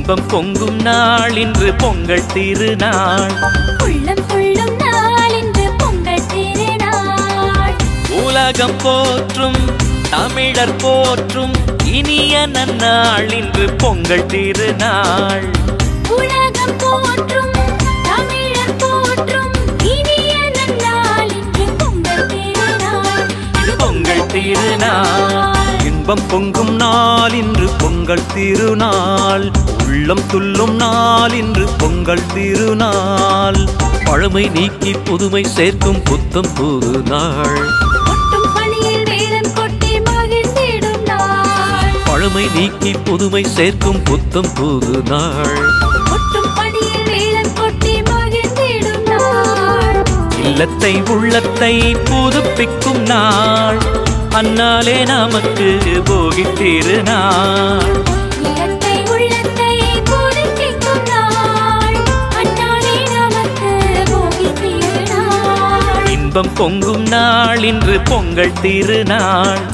இன்பம் பொங்கும் நாள் இன்று பொங்கல் திருநாள். உள்ளம் கொள்ளும் நாள் இன்று பொங்கல் திருநாள். உலகம் போற்றும் தமிழர் போற்றும் இனிய நன்னாள் இன்று பொங்கல் திருநாள். உலகம் போற்றும் தமிழர் போற்றும் இனிய நன்னாள் இன்று பொங்கல் திருநாள். பொங்கல் திருநாள். இன்பம் பொங்கும் நாள் இன்று பொங்கல் திருநாள். உள்ளம் துள்ளும் நாள் இன்று பொங்கல் திருநாள். பழமை நீக்கி புதுமை சேர்க்கும் புத்தம் புது நாள். கொட்டும் பணியில் வேலம் கொட்டி மகிழ்ந்திடும் நாள். பழமை நீக்கி புதுமை சேர்க்கும் புத்தம் புது நாள். கொட்டும் பணியில் வேலம் கொட்டி மகிழ்ந்திடும் நாள். இல்லத்தை உள்ளத்தை புதுப்பிக்கும் நாள். அந்நாளே நமக்கு போகி திருநாள். இல்லத்தை உள்ளத்தை புதுப்பிக்கும் நாள். அந்நாளே நமக்கு போகி திருநாள். இன்பம் பொங்கும் நாள் இன்று பொங்கல் திருநாள்.